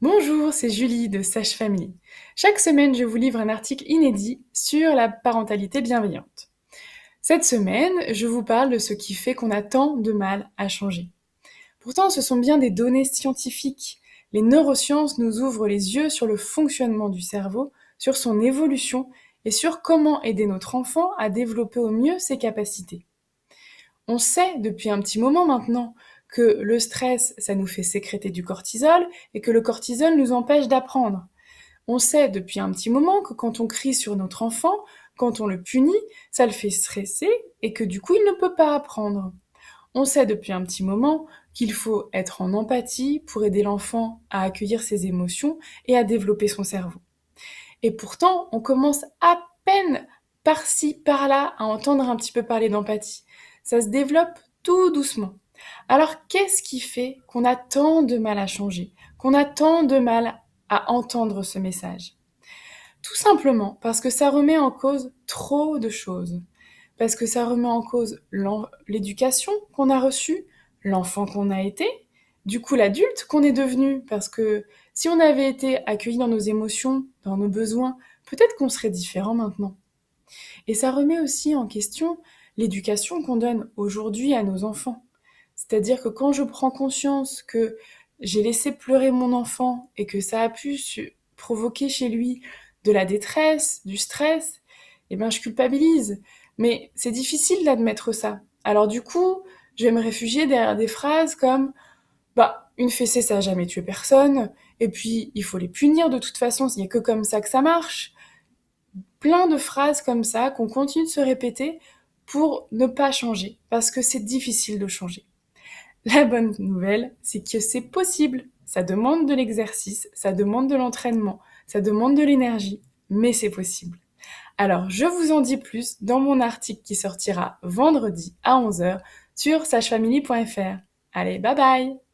Bonjour, c'est Julie de Sage Family. Chaque semaine, je vous livre un article inédit sur la parentalité bienveillante. Cette semaine, je vous parle de ce qui fait qu'on a tant de mal à changer. Pourtant, ce sont bien des données scientifiques. Les neurosciences nous ouvrent les yeux sur le fonctionnement du cerveau, sur son évolution et sur comment aider notre enfant à développer au mieux ses capacités. On sait depuis un petit moment maintenant que le stress, ça nous fait sécréter du cortisol et que le cortisol nous empêche d'apprendre. On sait depuis un petit moment que quand on crie sur notre enfant, quand on le punit, ça le fait stresser et que du coup il ne peut pas apprendre. On sait depuis un petit moment qu'il faut être en empathie pour aider l'enfant à accueillir ses émotions et à développer son cerveau. Et pourtant, on commence à peine par-ci, par-là à entendre un petit peu parler d'empathie. Ça se développe tout doucement. Alors qu'est-ce qui fait qu'on a tant de mal à changer, qu'on a tant de mal à entendre ce message? Tout simplement parce que ça remet en cause trop de choses. Parce que ça remet en cause l'éducation qu'on a reçue, l'enfant qu'on a été, du coup l'adulte qu'on est devenu. Parce que si on avait été accueilli dans nos émotions, dans nos besoins, peut-être qu'on serait différent maintenant. Et ça remet aussi en question l'éducation qu'on donne aujourd'hui à nos enfants. C'est-à-dire que quand je prends conscience que j'ai laissé pleurer mon enfant et que ça a pu provoquer chez lui de la détresse, du stress, eh ben je culpabilise. Mais c'est difficile d'admettre ça. Alors du coup, je vais me réfugier derrière des phrases comme bah une fessée ça a jamais tué personne, et puis il faut les punir de toute façon, il n'y a que comme ça que ça marche. Plein de phrases comme ça qu'on continue de se répéter pour ne pas changer, parce que c'est difficile de changer. La bonne nouvelle, c'est que c'est possible. Ça demande de l'exercice, ça demande de l'entraînement, ça demande de l'énergie, mais c'est possible. Alors, je vous en dis plus dans mon article qui sortira vendredi à 11 h sur sagefamily.fr. Allez, bye bye!